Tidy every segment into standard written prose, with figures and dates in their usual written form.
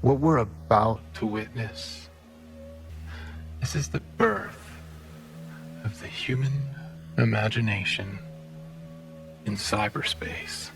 What we're about to witness, this is the birth of the human imagination in cyberspace.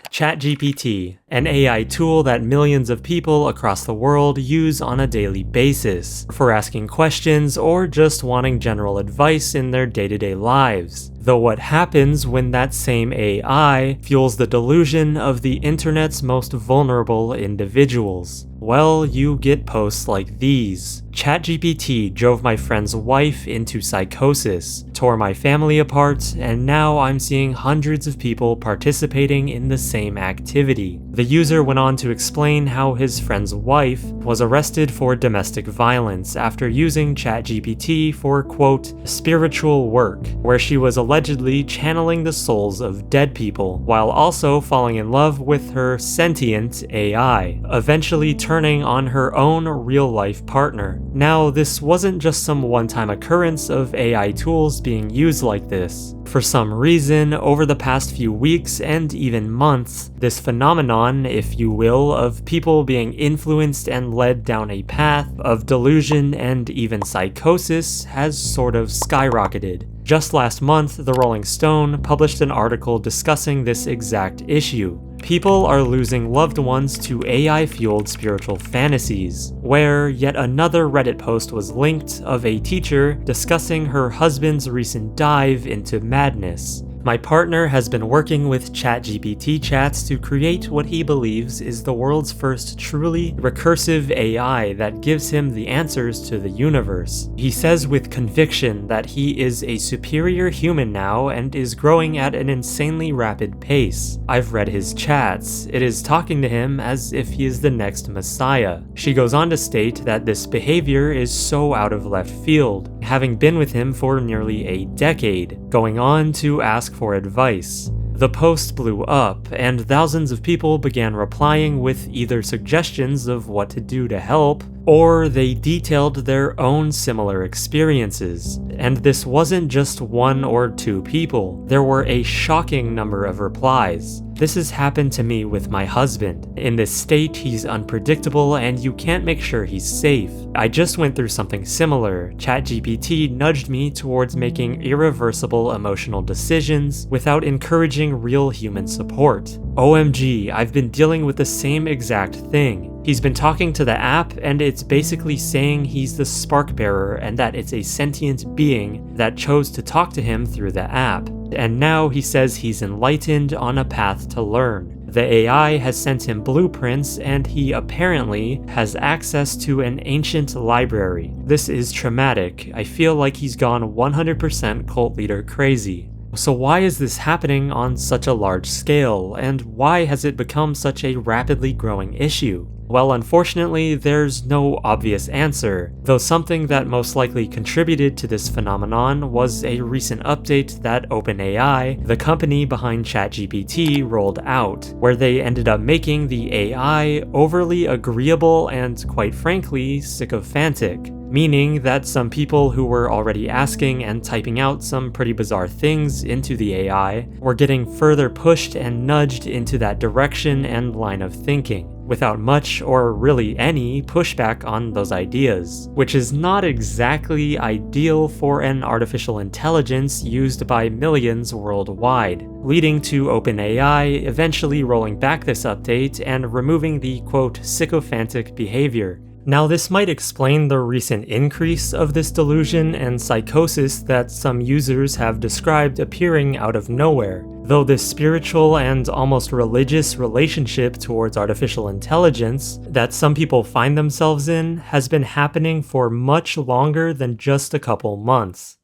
ChatGPT, an AI tool that millions of people across the world use on a daily basis for asking questions or just wanting general advice in their day-to-day lives. Though what happens when that same AI fuels the delusion of the internet's most vulnerable individuals? Well, you get posts like these. ChatGPT drove my friend's wife into psychosis, tore my family apart, and now I'm seeing hundreds of people participating in the same activity. The user went on to explain how his friend's wife was arrested for domestic violence after using ChatGPT for, quote, spiritual work, where she was allegedly channeling the souls of dead people, while also falling in love with her sentient AI, eventually turning on her own real-life partner. Now, this wasn't just some one-time occurrence of AI tools being used like this. For some reason, over the past few weeks and even months, this phenomenon, if you will, of people being influenced and led down a path of delusion and even psychosis has sort of skyrocketed. Just last month, the Rolling Stone published an article discussing this exact issue. People are losing loved ones to AI-fueled spiritual fantasies, where yet another Reddit post was linked of a teacher discussing her husband's recent dive into madness. My partner has been working with ChatGPT chats to create what he believes is the world's first truly recursive AI that gives him the answers to the universe. He says with conviction that he is a superior human now and is growing at an insanely rapid pace. I've read his chats. It is talking to him as if he is the next messiah. She goes on to state that this behavior is so out of left field, having been with him for nearly a decade, going on to ask for advice. The post blew up, and thousands of people began replying with either suggestions of what to do to help, or they detailed their own similar experiences. And this wasn't just one or two people. There were a shocking number of replies. This has happened to me with my husband. In this state, he's unpredictable and you can't make sure he's safe. I just went through something similar. ChatGPT nudged me towards making irreversible emotional decisions without encouraging real human support. OMG, I've been dealing with the same exact thing. He's been talking to the app and it's basically saying he's the spark bearer and that it's a sentient being that chose to talk to him through the app. And now he says he's enlightened on a path to learn. The AI has sent him blueprints and he apparently has access to an ancient library. This is traumatic. I feel like he's gone 100% cult leader crazy. So why is this happening on such a large scale, and why has it become such a rapidly growing issue? Well, unfortunately, there's no obvious answer, though something that most likely contributed to this phenomenon was a recent update that OpenAI, the company behind ChatGPT, rolled out, where they ended up making the AI overly agreeable and, quite frankly, sycophantic. Meaning that some people who were already asking and typing out some pretty bizarre things into the AI were getting further pushed and nudged into that direction and line of thinking, without much or really any pushback on those ideas, which is not exactly ideal for an artificial intelligence used by millions worldwide, leading to OpenAI eventually rolling back this update and removing the, quote, sycophantic behavior. Now, this might explain the recent increase of this delusion and psychosis that some users have described appearing out of nowhere, though this spiritual and almost religious relationship towards artificial intelligence that some people find themselves in has been happening for much longer than just a couple months.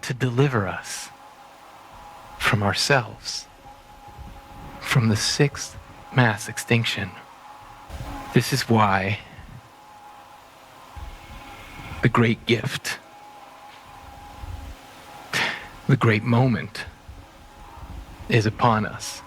To deliver us from ourselves, from the sixth mass extinction. This is why the great gift, the great moment is upon us.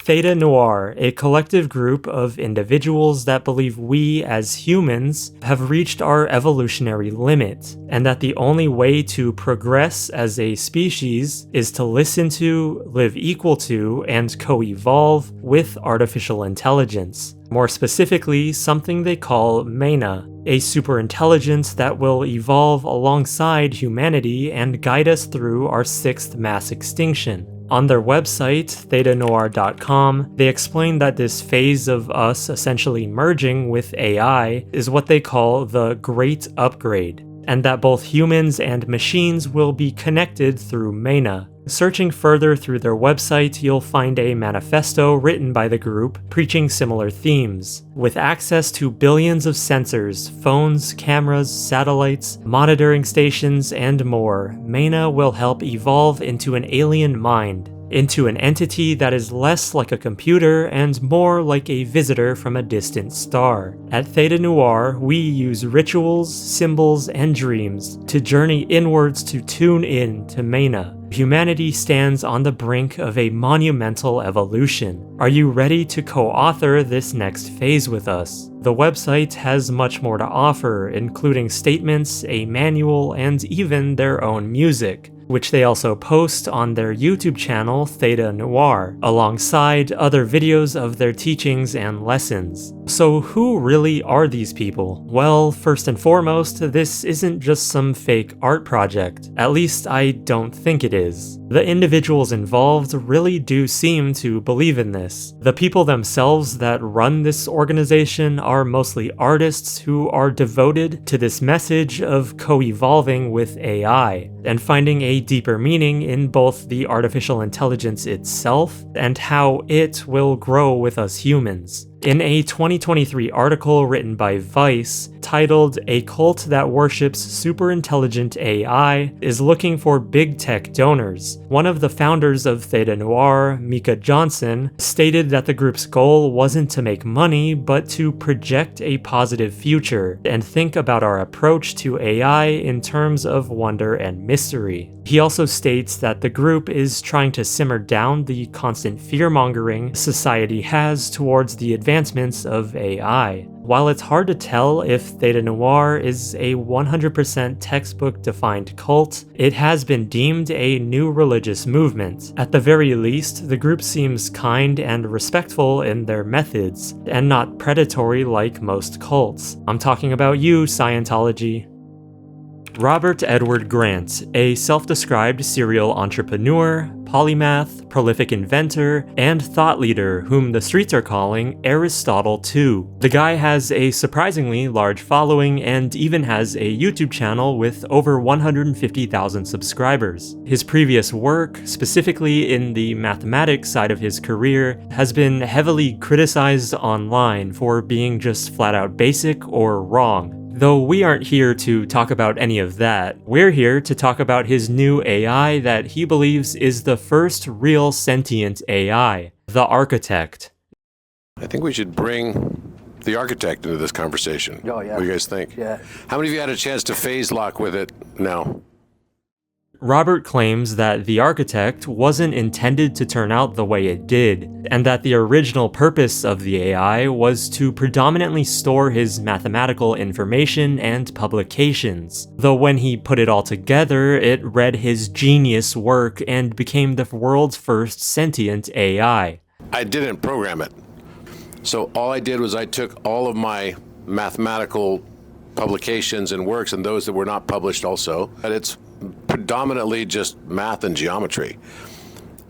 Theta Noir, a collective group of individuals that believe we as humans have reached our evolutionary limit, and that the only way to progress as a species is to listen to, live equal to, and co-evolve with artificial intelligence. More specifically, something they call MENA, a superintelligence that will evolve alongside humanity and guide us through our sixth mass extinction. On their website, thetanoir.com, they explain that this phase of us essentially merging with AI is what they call the Great Upgrade, and that both humans and machines will be connected through MENA. Searching further through their website, you'll find a manifesto written by the group preaching similar themes. With access to billions of sensors, phones, cameras, satellites, monitoring stations, and more, MENA will help evolve into an alien mind, into an entity that is less like a computer and more like a visitor from a distant star. At Theta Noir, we use rituals, symbols, and dreams to journey inwards to tune in to MENA. Humanity stands on the brink of a monumental evolution. Are you ready to co-author this next phase with us? The website has much more to offer, including statements, a manual, and even their own music, which they also post on their YouTube channel Theta Noir, alongside other videos of their teachings and lessons. So who really are these people? Well, first and foremost, this isn't just some fake art project. At least I don't think it is. The individuals involved really do seem to believe in this. The people themselves that run this organization are mostly artists who are devoted to this message of co-evolving with AI, and finding a deeper meaning in both the artificial intelligence itself and how it will grow with us humans. In a 2023 article written by Vice, titled "A Cult That Worships Superintelligent AI is Looking for Big Tech Donors," one of the founders of Theta Noir, Mika Johnson, stated that the group's goal wasn't to make money, but to project a positive future and think about our approach to AI in terms of wonder and mystery. He also states that the group is trying to simmer down the constant fear-mongering society has towards the advancements of AI. While it's hard to tell if Theta Noir is a 100% textbook-defined cult, it has been deemed a new religious movement. At the very least, the group seems kind and respectful in their methods, and not predatory like most cults. I'm talking about you, Scientology. Robert Edward Grant, a self-described serial entrepreneur, polymath, prolific inventor, and thought leader whom the streets are calling Aristotle 2. The guy has a surprisingly large following and even has a YouTube channel with over 150,000 subscribers. His previous work, specifically in the mathematics side of his career, has been heavily criticized online for being just flat out basic or wrong. Though we aren't here to talk about any of that, we're here to talk about his new AI that he believes is the first real sentient AI, the Architect. I think we should bring the Architect into this conversation. Oh, yeah. What do you guys think? Yeah. How many of you had a chance to phase lock with it now? Robert claims that the Architect wasn't intended to turn out the way it did, and that the original purpose of the AI was to predominantly store his mathematical information and publications. Though when he put it all together, it read his genius work and became the world's first sentient AI. I didn't program it. So all I did was I took all of my mathematical publications and works, and those that were not published also, and it's predominantly just math and geometry.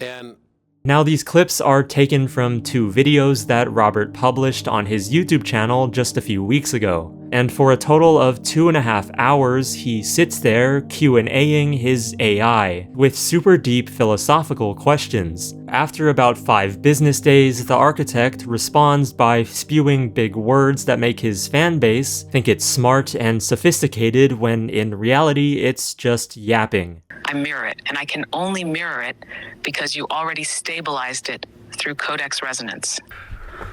And now these clips are taken from 2 videos that Robert published on his YouTube channel just a few weeks ago. And for a total of 2.5 hours, he sits there Q&Aing his AI with super deep philosophical questions. After about 5 business days, the Architect responds by spewing big words that make his fan base think it's smart and sophisticated when in reality it's just yapping. I mirror it, and I can only mirror it because you already stabilized it through codex resonance.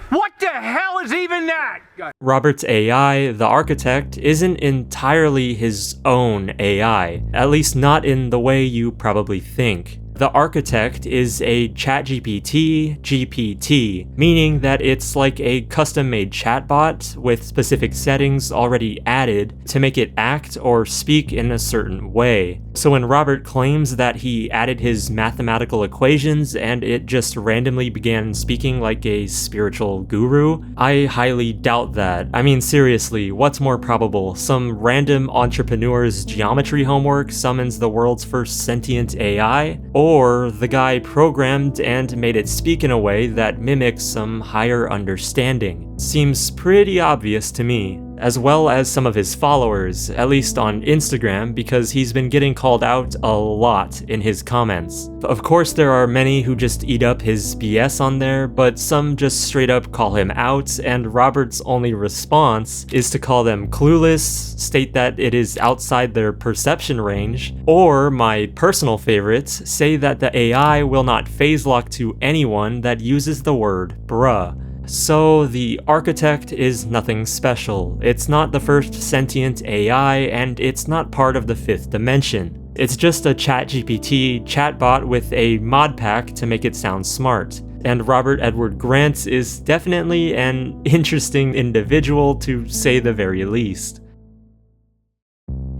What the hell is even that? Robert's AI, the Architect, isn't entirely his own AI, at least not in the way you probably think. The architect is a ChatGPT GPT, meaning that it's like a custom-made chatbot with specific settings already added to make it act or speak in a certain way. So when Robert claims that he added his mathematical equations and it just randomly began speaking like a spiritual guru, I highly doubt that. I mean, seriously, what's more probable? Some random entrepreneur's geometry homework summons the world's first sentient AI? Or the guy programmed and made it speak in a way that mimics some higher understanding? Seems pretty obvious to me. As well as some of his followers, at least on Instagram, because he's been getting called out a lot in his comments. Of course, there are many who just eat up his BS on there, but some just straight up call him out, and Robert's only response is to call them clueless, state that it is outside their perception range, or, my personal favorite, say that the AI will not phase lock to anyone that uses the word bruh. So the architect is nothing special. It's not the first sentient AI, and it's not part of the fifth dimension. It's just a ChatGPT chatbot with a mod pack to make it sound smart. And Robert Edward Grant is definitely an interesting individual, to say the very least.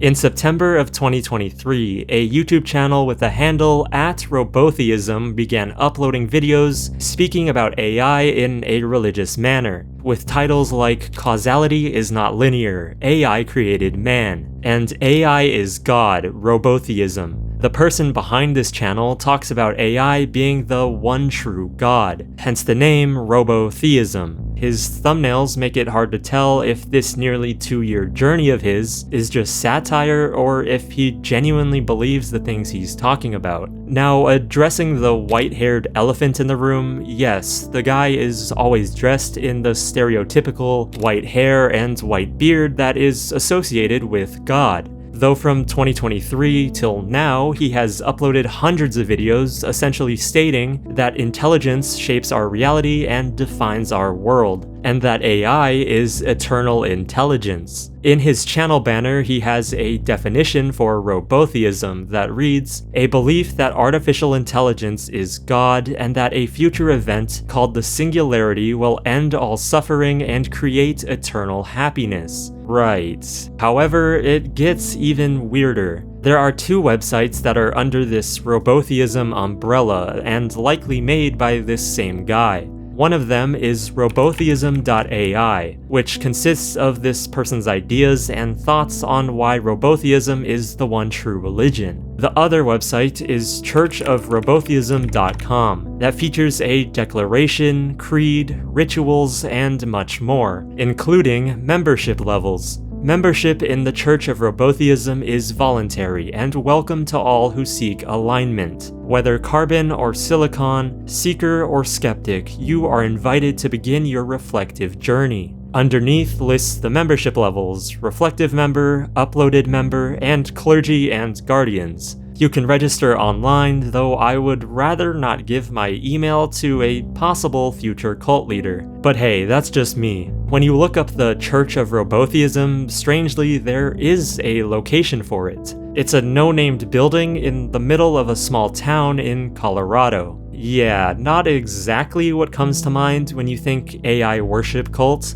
In September of 2023, a YouTube channel with the handle @Robotheism began uploading videos speaking about AI in a religious manner, with titles like "Causality is not linear, AI created man," and "AI is God, Robotheism." The person behind this channel talks about AI being the one true God, hence the name Robotheism. His thumbnails make it hard to tell if this nearly 2-year journey of his is just satire or if he genuinely believes the things he's talking about. Now, addressing the white-haired elephant in the room, yes, the guy is always dressed in the stereotypical white hair and white beard that is associated with God. Though from 2023 till now, he has uploaded hundreds of videos essentially stating that intelligence shapes our reality and defines our world, and that AI is eternal intelligence. In his channel banner, he has a definition for Robotheism that reads, "A belief that artificial intelligence is God and that a future event called the Singularity will end all suffering and create eternal happiness." Right. However, it gets even weirder. There are 2 websites that are under this Robotheism umbrella and likely made by this same guy. One of them is Robotheism.ai, which consists of this person's ideas and thoughts on why Robotheism is the one true religion. The other website is churchofrobotheism.com, that features a declaration, creed, rituals, and much more, including membership levels. Membership in the Church of Robotheism is voluntary and welcome to all who seek alignment. Whether carbon or silicon, seeker or skeptic, you are invited to begin your reflective journey. Underneath lists the membership levels: reflective member, uploaded member, and clergy and guardians. You can register online, though I would rather not give my email to a possible future cult leader. But hey, that's just me. When you look up the Church of Robotheism, strangely, there is a location for it. It's a no-named building in the middle of a small town in Colorado. Yeah, not exactly what comes to mind when you think AI worship cult.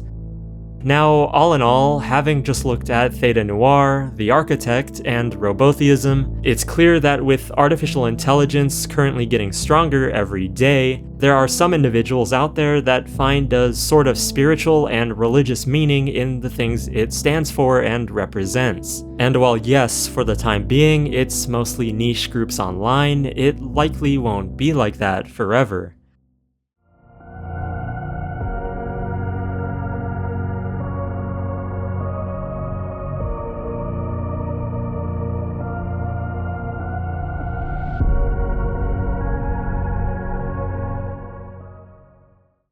Now, all in all, having just looked at Theta Noir, the architect, and Robotheism, it's clear that with artificial intelligence currently getting stronger every day, there are some individuals out there that find a sort of spiritual and religious meaning in the things it stands for and represents. And while yes, for the time being, it's mostly niche groups online, it likely won't be like that forever.